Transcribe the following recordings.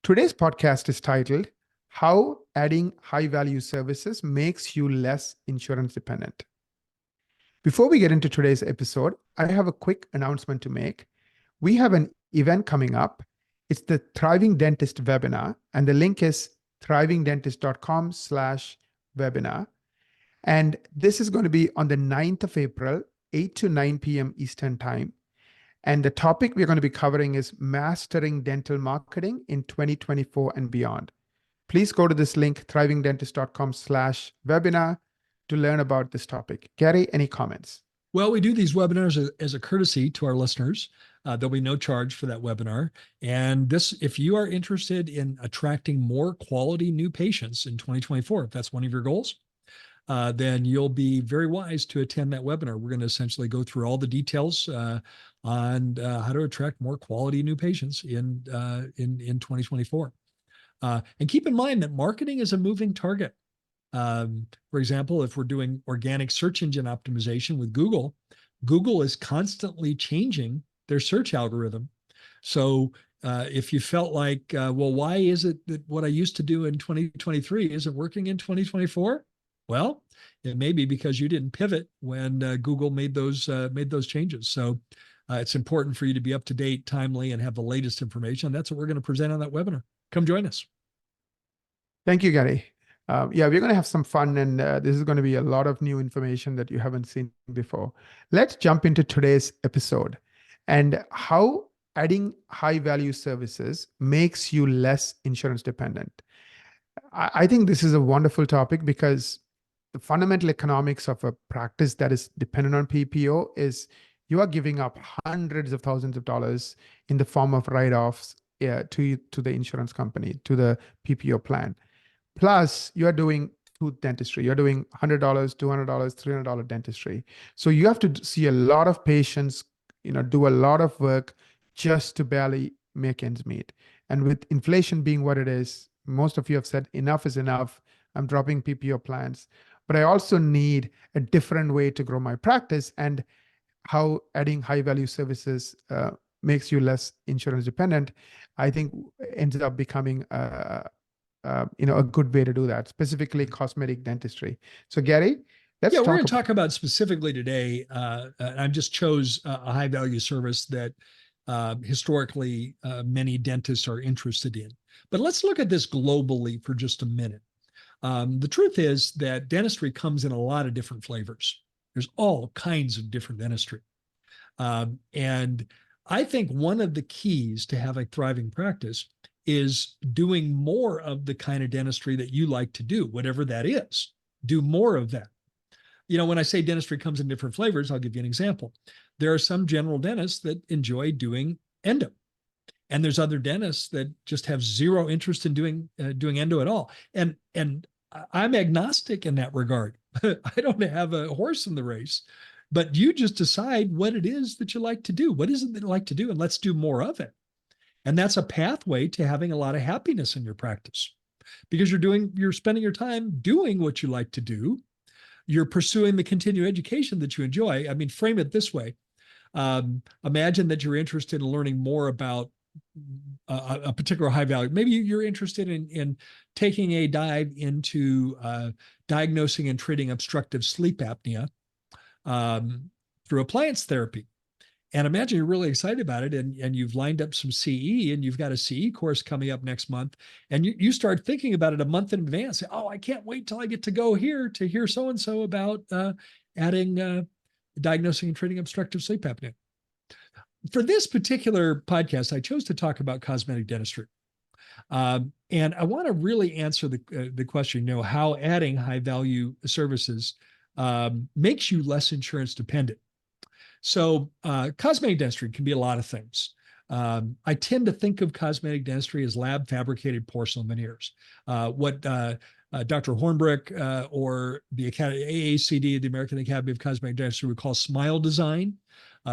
Today's podcast is titled, How Adding High Value Services Makes You Less Insurance Dependent. Before we get into today's episode, I have a quick announcement to make. We have an event coming up. It's the Thriving Dentist webinar, and the link is thrivingdentist.com/webinar. And this is going to be on the 9th of April, 8 to 9 p.m. Eastern Time. And the topic we're going to be covering is Mastering Dental Marketing in 2024 and beyond. Please go to this link, thrivingdentist.com/webinar, to learn about this topic. Gary, any comments? Well, we do these webinars as a courtesy to our listeners. There'll be no charge for that webinar. And this, if you are interested in attracting more quality new patients in 2024, if that's one of your goals, then you'll be very wise to attend that webinar. We're going to essentially go through all the details on how to attract more quality new patients in 2024. And keep in mind that marketing is a moving target. For example, if we're doing organic search engine optimization with Google, Google is constantly changing their search algorithm. So if you felt like, well, why is it that what I used to do in 2023 isn't working in 2024? Well, it may be because you didn't pivot when Google made those changes. So it's important for you to be up to date, timely, and have the latest information. That's what we're going to present on that webinar. Come join us. Thank you, Gary. Yeah, we're going to have some fun, and this is going to be a lot of new information that you haven't seen before. Let's jump into today's episode and how adding high-value services makes you less insurance dependent. I think this is a wonderful topic because the fundamental economics of a practice that is dependent on PPO is you are giving up hundreds of thousands of dollars in the form of write-offs to the insurance company, to the PPO plan. Plus, you are doing tooth dentistry. You're doing $100, $200, $300 dentistry. So you have to see a lot of patients, do a lot of work just to barely make ends meet. And with inflation being what it is, most of you have said enough is enough. I'm dropping PPO plans. But I also need a different way to grow my practice, and how adding high value services makes you less insurance dependent, I think ends up becoming a good way to do that, specifically cosmetic dentistry. So Gary, we're going to talk about specifically today. I just chose a high value service that historically many dentists are interested in. But let's look at this globally for just a minute. The truth is that dentistry comes in a lot of different flavors. There's all kinds of different dentistry. And I think one of the keys to have a thriving practice is doing more of the kind of dentistry that you like to do, whatever that is. Do more of that. When I say dentistry comes in different flavors, I'll give you an example. There are some general dentists that enjoy doing endo. And there's other dentists that just have zero interest in doing endo at all. And I'm agnostic in that regard. I don't have a horse in the race, but you just decide what it is that you like to do. What is it that you like to do? And let's do more of it. And that's a pathway to having a lot of happiness in your practice, because you're spending your time doing what you like to do. You're pursuing the continuing education that you enjoy. I mean, frame it this way. Imagine that you're interested in learning more about a particular high value. Maybe you're interested in taking a dive into diagnosing and treating obstructive sleep apnea through appliance therapy. And imagine you're really excited about it, and you've lined up some CE, and you've got a CE course coming up next month, and you start thinking about it a month in advance. Oh, I can't wait till I get to go here to hear so-and-so about adding diagnosing and treating obstructive sleep apnea. For this particular podcast, I chose to talk about cosmetic dentistry. And I want to really answer the question, how adding high value services makes you less insurance dependent. So cosmetic dentistry can be a lot of things. I tend to think of cosmetic dentistry as lab fabricated porcelain veneers. What Dr. Hornbrick or the AACD, the American Academy of Cosmetic Dentistry, would call smile design.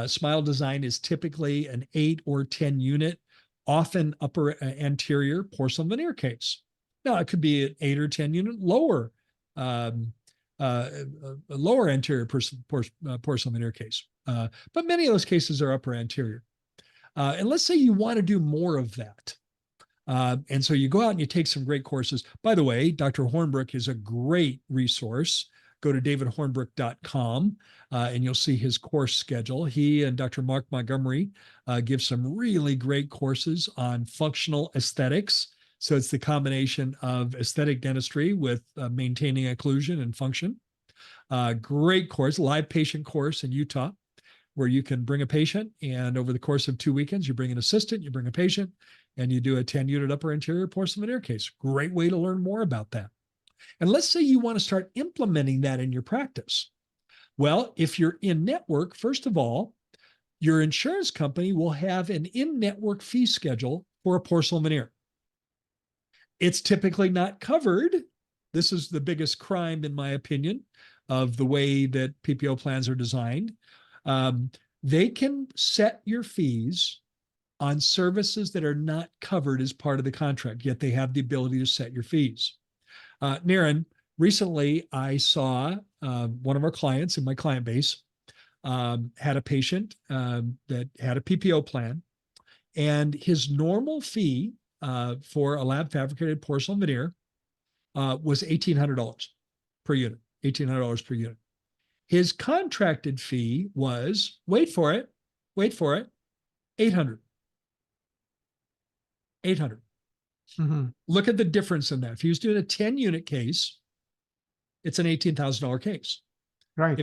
Smile design is typically an 8 or 10 unit, often upper anterior porcelain veneer case. Now, it could be an 8 or 10 unit lower anterior porcelain veneer case. But many of those cases are upper anterior. And let's say you want to do more of that. And so you go out and you take some great courses. By the way, Dr. Hornbrook is a great resource. Go to davidhornbrook.com and you'll see his course schedule. He and Dr. Mark Montgomery give some really great courses on functional aesthetics. So it's the combination of aesthetic dentistry with maintaining occlusion and function. Great course, live patient course in Utah, where you can bring a patient, and over the course of 2 weekends, you bring an assistant, you bring a patient, and you do a 10-unit upper anterior porcelain veneer case. Great way to learn more about that. And let's say you want to start implementing that in your practice. Well, if you're in network, first of all, your insurance company will have an in-network fee schedule for a porcelain veneer. It's typically not covered. This is the biggest crime, in my opinion, of the way that PPO plans are designed. They can set your fees on services that are not covered as part of the contract, yet they have the ability to set your fees. Naren, recently I saw one of our clients in my client base had a patient that had a PPO plan, and his normal fee for a lab fabricated porcelain veneer was $1,800 per unit, $1,800 per unit. His contracted fee was, wait for it, 800. 800. Mm-hmm. Look at the difference in that. If he was doing a 10-unit case, it's an $18,000 case. Right.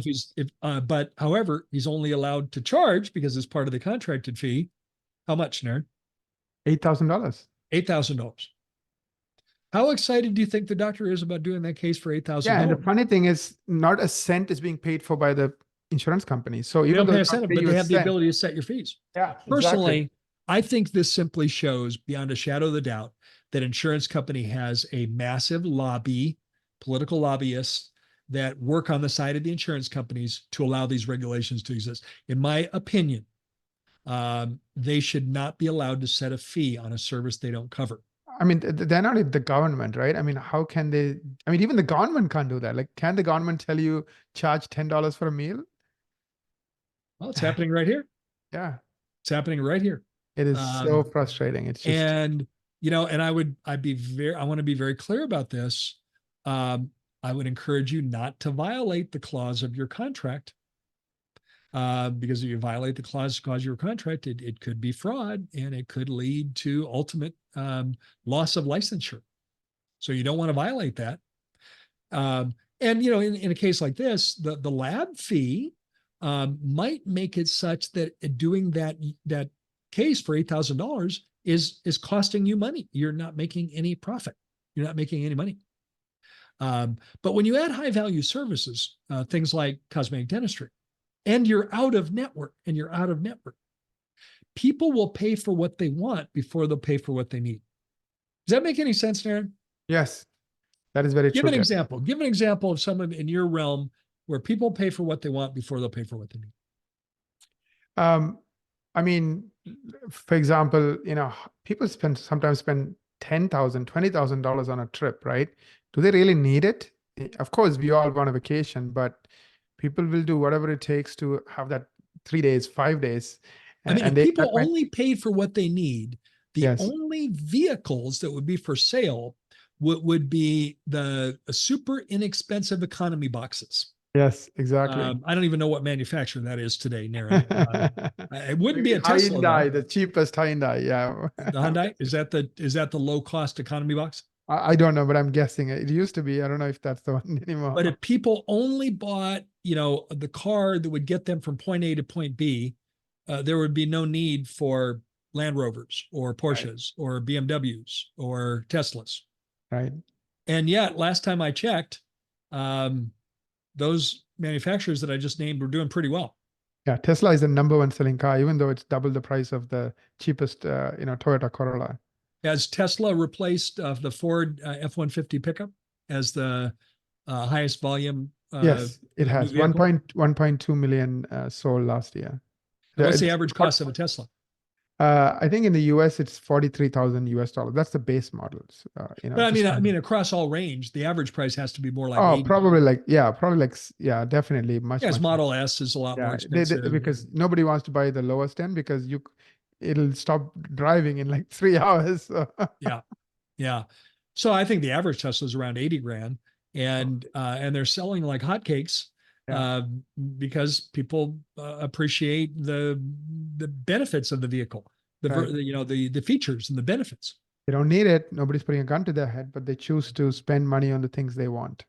But however, he's only allowed to charge, because it's part of the contracted fee, how much, Naren? $8,000. $8,000. How excited do you think the doctor is about doing that case for $8,000? Yeah, and the funny thing is, not a cent is being paid for by the insurance company. So They even don't though pay a it's not cent, pay but you they a have the cent- ability to set your fees. Yeah, Personally, exactly. I think this simply shows beyond a shadow of a doubt that insurance company has a massive lobby, political lobbyists that work on the side of the insurance companies to allow these regulations to exist. In my opinion, they should not be allowed to set a fee on a service they don't cover. I mean, they're not the government, right? I mean, how can they? I mean, even the government can't do that. Like, can the government tell you charge $10 for a meal? Well, it's happening right here. Yeah, It's happening right here. it is so frustrating. It's just, And and I want to be very clear about this. I would encourage you not to violate the clause of your contract. Because if you violate the clause of your contract, it could be fraud, and it could lead to ultimate loss of licensure. So you don't want to violate that. And in a case like this, the lab fee might make it such that doing that case for $8,000 is costing you money. You're not making any profit. You're not making any money. But when you add high value services, things like cosmetic dentistry, and you're out of network, people will pay for what they want before they'll pay for what they need. Does that make any sense, Naren? yes, that is very true. Give an example. Give an example of someone in your realm where people pay for what they want before they'll pay for what they need. I mean, for example, people sometimes spend $10,000, $20,000 on a trip, right? Do they really need it? Of course, we all want a vacation, but people will do whatever it takes to have that 3 days, 5 days. I mean, if people only paid for what they need, the only vehicles that would be for sale would be the super inexpensive economy boxes. Yes, exactly. I don't even know what manufacturer that is today, Naren. It wouldn't be a Tesla. Hyundai, the cheapest Hyundai, yeah. The Hyundai, is that the low cost economy box? I don't know, but I'm guessing it used to be. I don't know if that's the one anymore. But if people only bought, the car that would get them from point A to point B, there would be no need for Land Rovers or Porsches or BMWs or Teslas. Right. And yet, last time I checked, those manufacturers that I just named were doing pretty well. Yeah, Tesla is the #1 selling car, even though it's double the price of the cheapest, Toyota Corolla. Has Tesla replaced the Ford F-150 pickup as the highest volume? Yes, it has. 1.2 million sold last year. What's the average cost of a Tesla? I think in the US it's $43,000. That's the base models. But I mean, across all range, the average price has to be more like. Oh, 80. probably definitely much. Yes, much Model S is a lot more expensive. because nobody wants to buy the lowest end, because it'll stop driving in like 3 hours. So. Yeah. Yeah. So I think the average Tesla is around 80 grand, and they're selling like hotcakes Yeah. because people appreciate the benefits of the vehicle, Right. the features and the benefits. They don't need it. Nobody's putting a gun to their head, but they choose to spend money on the things they want.